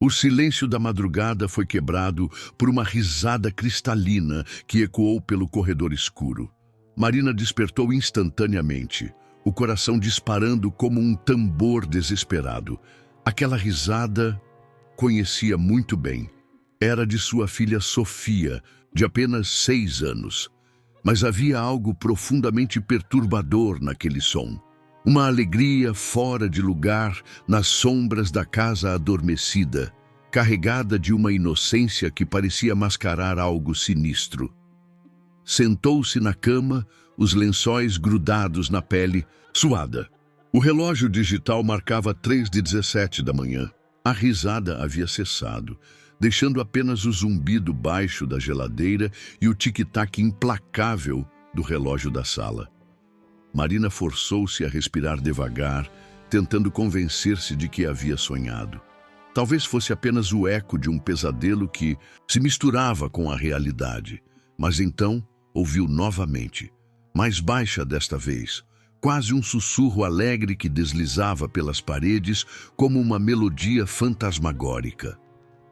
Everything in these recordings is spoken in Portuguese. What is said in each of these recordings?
O silêncio da madrugada foi quebrado por uma risada cristalina que ecoou pelo corredor escuro. Marina despertou instantaneamente, o coração disparando como um tambor desesperado. Aquela risada conhecia muito bem. Era de sua filha Sofia, de apenas 6 anos. Mas havia algo profundamente perturbador naquele som. Uma alegria fora de lugar nas sombras da casa adormecida, carregada de uma inocência que parecia mascarar algo sinistro. Sentou-se na cama, os lençóis grudados na pele, suada. O relógio digital marcava 3h17 da manhã. A risada havia cessado, deixando apenas o zumbido baixo da geladeira e o tic-tac implacável do relógio da sala. Marina forçou-se a respirar devagar, tentando convencer-se de que havia sonhado. Talvez fosse apenas o eco de um pesadelo que se misturava com a realidade. Mas então ouviu novamente, mais baixa desta vez, quase um sussurro alegre que deslizava pelas paredes como uma melodia fantasmagórica.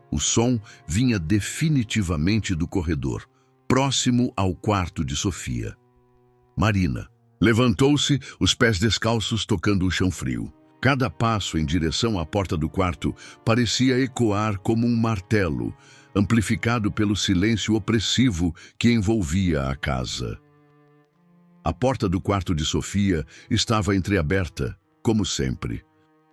O som vinha definitivamente do corredor, próximo ao quarto de Sofia. Marina levantou-se, os pés descalços tocando o chão frio. Cada passo em direção à porta do quarto parecia ecoar como um martelo, amplificado pelo silêncio opressivo que envolvia a casa. A porta do quarto de Sofia estava entreaberta, como sempre.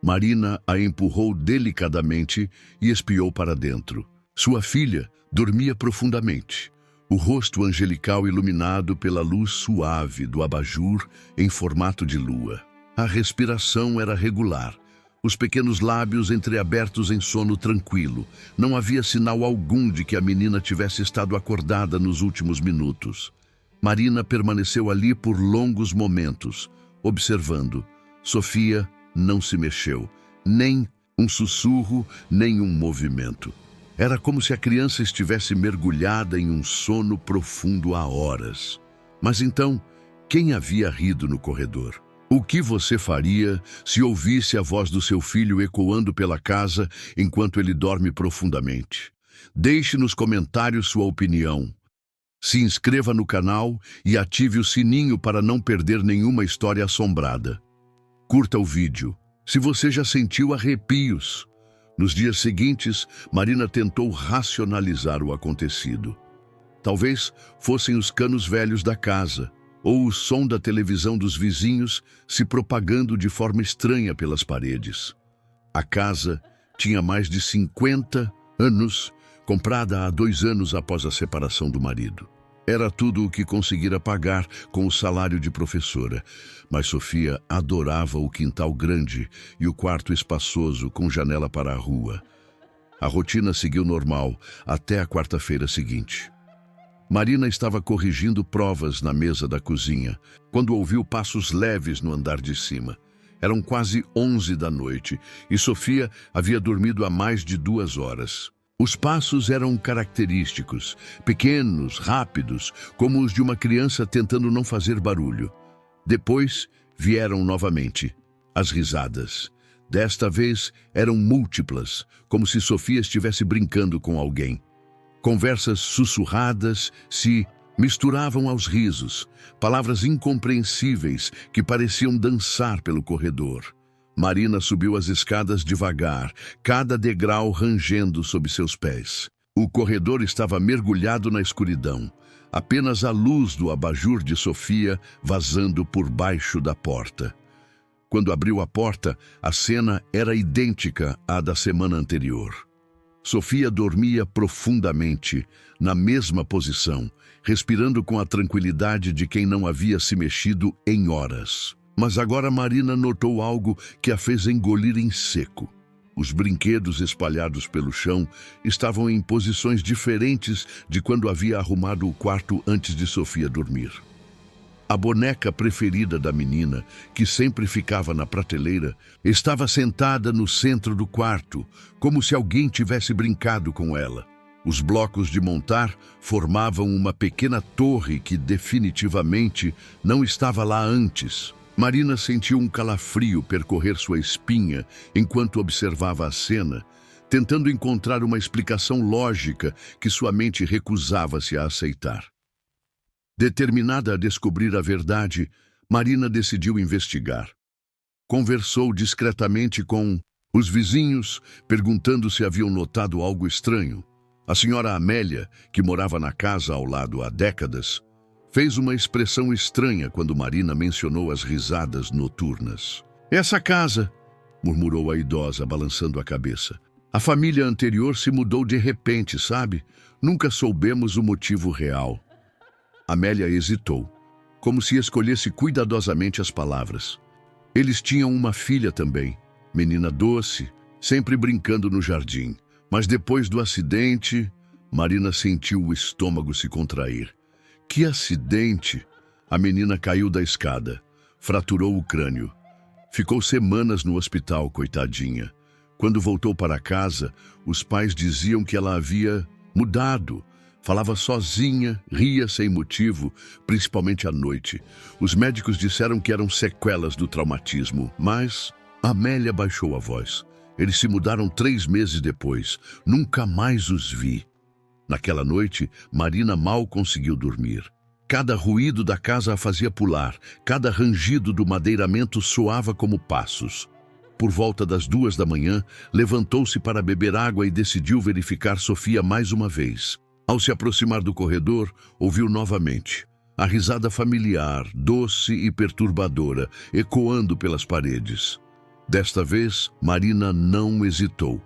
Marina a empurrou delicadamente e espiou para dentro. Sua filha dormia profundamente, o rosto angelical iluminado pela luz suave do abajur em formato de lua. A respiração era regular, os pequenos lábios entreabertos em sono tranquilo. Não havia sinal algum de que a menina tivesse estado acordada nos últimos minutos. Marina permaneceu ali por longos momentos, observando. Sofia não se mexeu, nem um sussurro, nem um movimento. Era como se a criança estivesse mergulhada em um sono profundo há horas. Mas então, quem havia rido no corredor? O que você faria se ouvisse a voz do seu filho ecoando pela casa enquanto ele dorme profundamente? Deixe nos comentários sua opinião. Se inscreva no canal e ative o sininho para não perder nenhuma história assombrada. Curta o vídeo. Se você já sentiu arrepios. Nos dias seguintes, Marina tentou racionalizar o acontecido. Talvez fossem os canos velhos da casa, ou o som da televisão dos vizinhos se propagando de forma estranha pelas paredes. A casa tinha mais de 50 anos, comprada há 2 anos após a separação do marido. Era tudo o que conseguira pagar com o salário de professora, mas Sofia adorava o quintal grande e o quarto espaçoso com janela para a rua. A rotina seguiu normal até a quarta-feira seguinte. Marina estava corrigindo provas na mesa da cozinha, quando ouviu passos leves no andar de cima. Eram quase 11 da noite e Sofia havia dormido há mais de 2 horas. Os passos eram característicos, pequenos, rápidos, como os de uma criança tentando não fazer barulho. Depois vieram novamente as risadas. Desta vez eram múltiplas, como se Sofia estivesse brincando com alguém. Conversas sussurradas se misturavam aos risos, palavras incompreensíveis que pareciam dançar pelo corredor. Marina subiu as escadas devagar, cada degrau rangendo sob seus pés. O corredor estava mergulhado na escuridão, apenas a luz do abajur de Sofia vazando por baixo da porta. Quando abriu a porta, a cena era idêntica à da semana anterior. Sofia dormia profundamente, na mesma posição, respirando com a tranquilidade de quem não havia se mexido em horas. Mas agora Marina notou algo que a fez engolir em seco. Os brinquedos espalhados pelo chão estavam em posições diferentes de quando havia arrumado o quarto antes de Sofia dormir. A boneca preferida da menina, que sempre ficava na prateleira, estava sentada no centro do quarto, como se alguém tivesse brincado com ela. Os blocos de montar formavam uma pequena torre que definitivamente não estava lá antes. Marina sentiu um calafrio percorrer sua espinha enquanto observava a cena, tentando encontrar uma explicação lógica que sua mente recusava-se a aceitar. Determinada a descobrir a verdade, Marina decidiu investigar. Conversou discretamente com os vizinhos, perguntando se haviam notado algo estranho. A senhora Amélia, que morava na casa ao lado há décadas, fez uma expressão estranha quando Marina mencionou as risadas noturnas. "Essa casa", murmurou a idosa, balançando a cabeça. "A família anterior se mudou de repente, sabe? Nunca soubemos o motivo real." Amélia hesitou, como se escolhesse cuidadosamente as palavras. Eles tinham uma filha também, menina doce, sempre brincando no jardim. Mas depois do acidente, Marina sentiu o estômago se contrair. Que acidente! A menina caiu da escada, fraturou o crânio. Ficou semanas no hospital, coitadinha. Quando voltou para casa, os pais diziam que ela havia mudado. Falava sozinha, ria sem motivo, principalmente à noite. Os médicos disseram que eram sequelas do traumatismo, mas Amélia baixou a voz. Eles se mudaram 3 meses depois. Nunca mais os vi. Naquela noite, Marina mal conseguiu dormir. Cada ruído da casa a fazia pular. Cada rangido do madeiramento soava como passos. Por volta das 2 da manhã, levantou-se para beber água e decidiu verificar Sofia mais uma vez. Ao se aproximar do corredor, ouviu novamente a risada familiar, doce e perturbadora, ecoando pelas paredes. Desta vez, Marina não hesitou.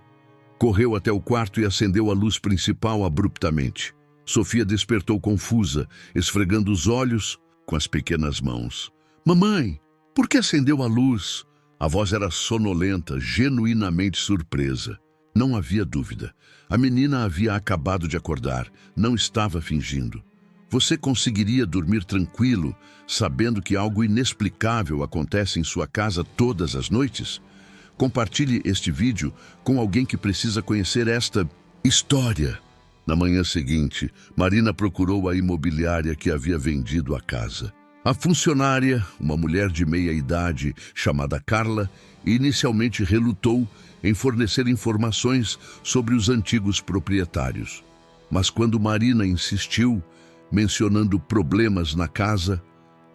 Correu até o quarto e acendeu a luz principal abruptamente. Sofia despertou confusa, esfregando os olhos com as pequenas mãos. "Mamãe, por que acendeu a luz?" A voz era sonolenta, genuinamente surpresa. Não havia dúvida. A menina havia acabado de acordar, não estava fingindo. Você conseguiria dormir tranquilo, sabendo que algo inexplicável acontece em sua casa todas as noites? Compartilhe este vídeo com alguém que precisa conhecer esta história. Na manhã seguinte, Marina procurou a imobiliária que havia vendido a casa. A funcionária, uma mulher de meia-idade chamada Carla, inicialmente relutou em fornecer informações sobre os antigos proprietários. Mas quando Marina insistiu, mencionando problemas na casa,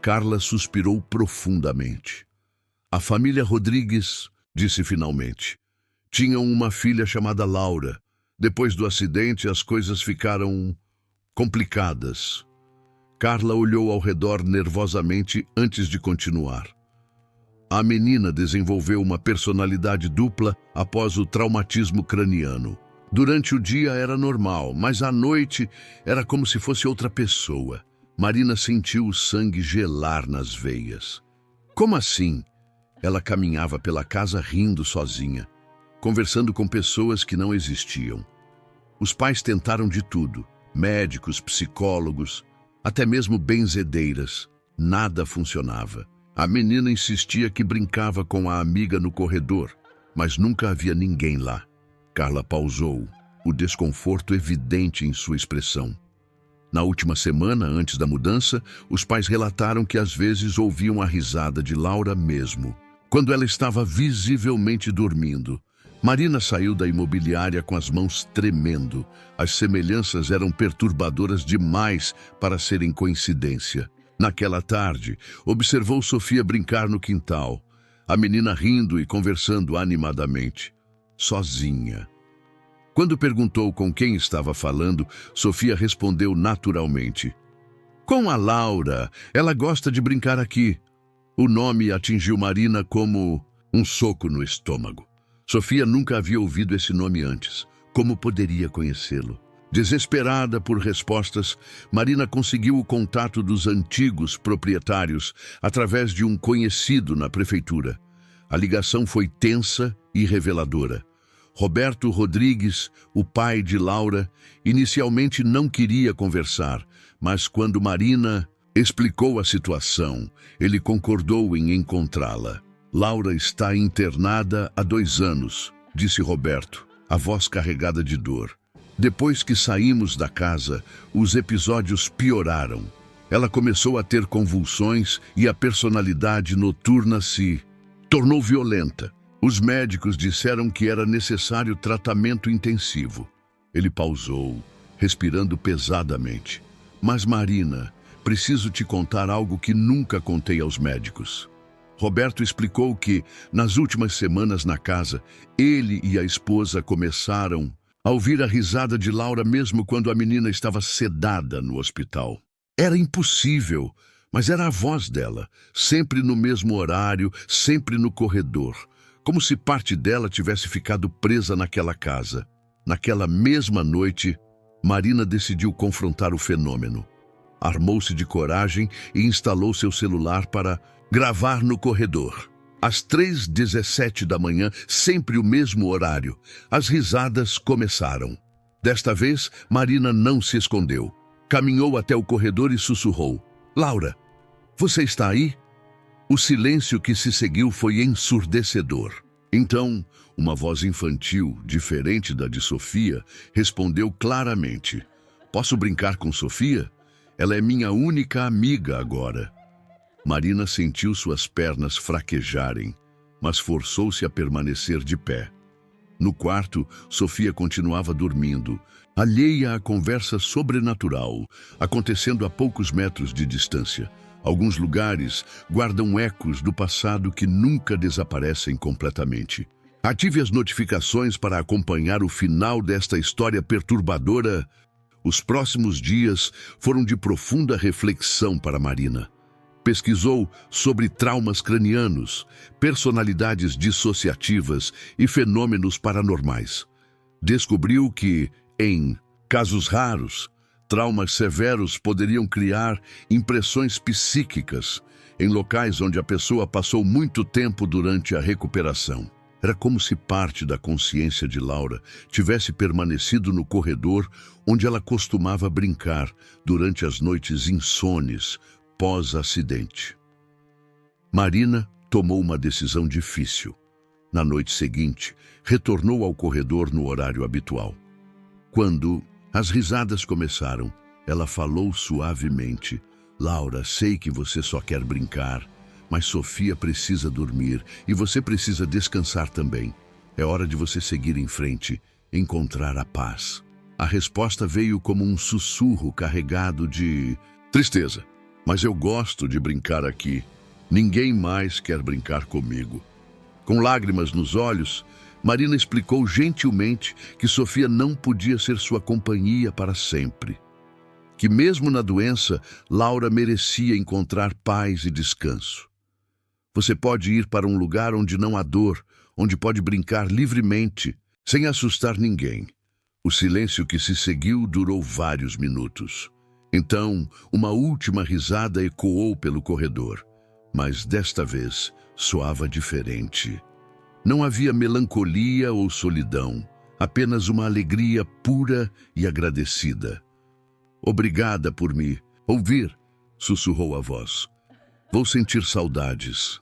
Carla suspirou profundamente. "A família Rodrigues", disse finalmente, "tinham uma filha chamada Laura. Depois do acidente, as coisas ficaram complicadas." Carla olhou ao redor nervosamente antes de continuar. A menina desenvolveu uma personalidade dupla após o traumatismo craniano. Durante o dia era normal, mas à noite era como se fosse outra pessoa. Marina sentiu o sangue gelar nas veias. Como assim? Ela caminhava pela casa rindo sozinha, conversando com pessoas que não existiam. Os pais tentaram de tudo, médicos, psicólogos, até mesmo benzedeiras. Nada funcionava. A menina insistia que brincava com a amiga no corredor, mas nunca havia ninguém lá. Carla pausou, o desconforto evidente em sua expressão. Na última semana, antes da mudança, os pais relataram que às vezes ouviam a risada de Laura mesmo, quando ela estava visivelmente dormindo. Marina saiu da imobiliária com as mãos tremendo. As semelhanças eram perturbadoras demais para serem coincidência. Naquela tarde, observou Sofia brincar no quintal, a menina rindo e conversando animadamente, sozinha. Quando perguntou com quem estava falando, Sofia respondeu naturalmente: "Com a Laura, ela gosta de brincar aqui." O nome atingiu Marina como um soco no estômago. Sofia nunca havia ouvido esse nome antes. Como poderia conhecê-lo? Desesperada por respostas, Marina conseguiu o contato dos antigos proprietários através de um conhecido na prefeitura. A ligação foi tensa e reveladora. Roberto Rodrigues, o pai de Laura, inicialmente não queria conversar, mas quando Marina explicou a situação, ele concordou em encontrá-la. "Laura está internada há 2 anos, disse Roberto, a voz carregada de dor. "Depois que saímos da casa, os episódios pioraram. Ela começou a ter convulsões e a personalidade noturna se tornou violenta. Os médicos disseram que era necessário tratamento intensivo. Ele pausou, respirando pesadamente. Mas, Marina, preciso te contar algo que nunca contei aos médicos. Roberto explicou que, nas últimas semanas na casa, ele e a esposa começaram a ouvir a risada de Laura mesmo quando a menina estava sedada no hospital. Era impossível, mas era a voz dela, sempre no mesmo horário, sempre no corredor, como se parte dela tivesse ficado presa naquela casa. Naquela mesma noite, Marina decidiu confrontar o fenômeno. Armou-se de coragem e instalou seu celular para gravar no corredor. Às 3h17 da manhã, sempre o mesmo horário, as risadas começaram. Desta vez, Marina não se escondeu. Caminhou até o corredor e sussurrou: "Laura, você está aí?" O silêncio que se seguiu foi ensurdecedor. Então, uma voz infantil, diferente da de Sofia, respondeu claramente: "Posso brincar com Sofia? Ela é minha única amiga agora." Marina sentiu suas pernas fraquejarem, mas forçou-se a permanecer de pé. No quarto, Sofia continuava dormindo, alheia à conversa sobrenatural, acontecendo a poucos metros de distância. Alguns lugares guardam ecos do passado que nunca desaparecem completamente. Ative as notificações para acompanhar o final desta história perturbadora. Os próximos dias foram de profunda reflexão para Marina. Pesquisou sobre traumas cranianos, personalidades dissociativas e fenômenos paranormais. Descobriu que, em casos raros, traumas severos poderiam criar impressões psíquicas em locais onde a pessoa passou muito tempo durante a recuperação. Era como se parte da consciência de Laura tivesse permanecido no corredor onde ela costumava brincar durante as noites insones pós-acidente. Marina tomou uma decisão difícil. Na noite seguinte, retornou ao corredor no horário habitual. Quando as risadas começaram, ela falou suavemente: "Laura, sei que você só quer brincar, mas Sofia precisa dormir e você precisa descansar também. É hora de você seguir em frente, encontrar a paz." A resposta veio como um sussurro carregado de tristeza. "Mas eu gosto de brincar aqui. Ninguém mais quer brincar comigo." Com lágrimas nos olhos, Marina explicou gentilmente que Sofia não podia ser sua companhia para sempre. Que mesmo na doença, Laura merecia encontrar paz e descanso. Você pode ir para um lugar onde não há dor, onde pode brincar livremente, sem assustar ninguém. O silêncio que se seguiu durou vários minutos. Então, uma última risada ecoou pelo corredor, mas desta vez soava diferente. Não havia melancolia ou solidão, apenas uma alegria pura e agradecida. "Obrigada por me ouvir", sussurrou a voz. "Vou sentir saudades."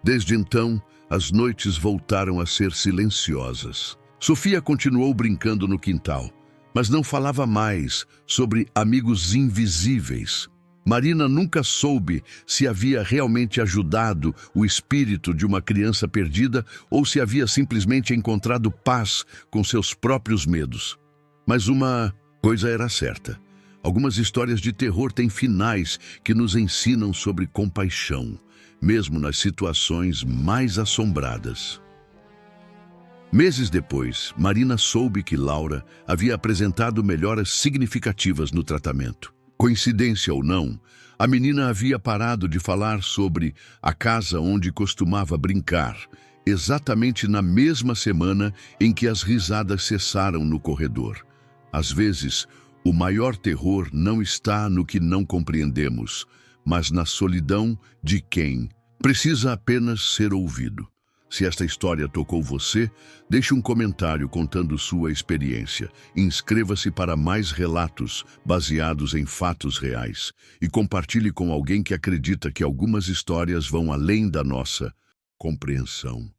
Desde então, as noites voltaram a ser silenciosas. Sofia continuou brincando no quintal, mas não falava mais sobre amigos invisíveis. Marina nunca soube se havia realmente ajudado o espírito de uma criança perdida ou se havia simplesmente encontrado paz com seus próprios medos. Mas uma coisa era certa: algumas histórias de terror têm finais que nos ensinam sobre compaixão, mesmo nas situações mais assombradas. Meses depois, Marina soube que Laura havia apresentado melhoras significativas no tratamento. Coincidência ou não, a menina havia parado de falar sobre a casa onde costumava brincar, exatamente na mesma semana em que as risadas cessaram no corredor. Às vezes, o maior terror não está no que não compreendemos, mas na solidão de quem precisa apenas ser ouvido. Se esta história tocou você, deixe um comentário contando sua experiência. Inscreva-se para mais relatos baseados em fatos reais e compartilhe com alguém que acredita que algumas histórias vão além da nossa compreensão.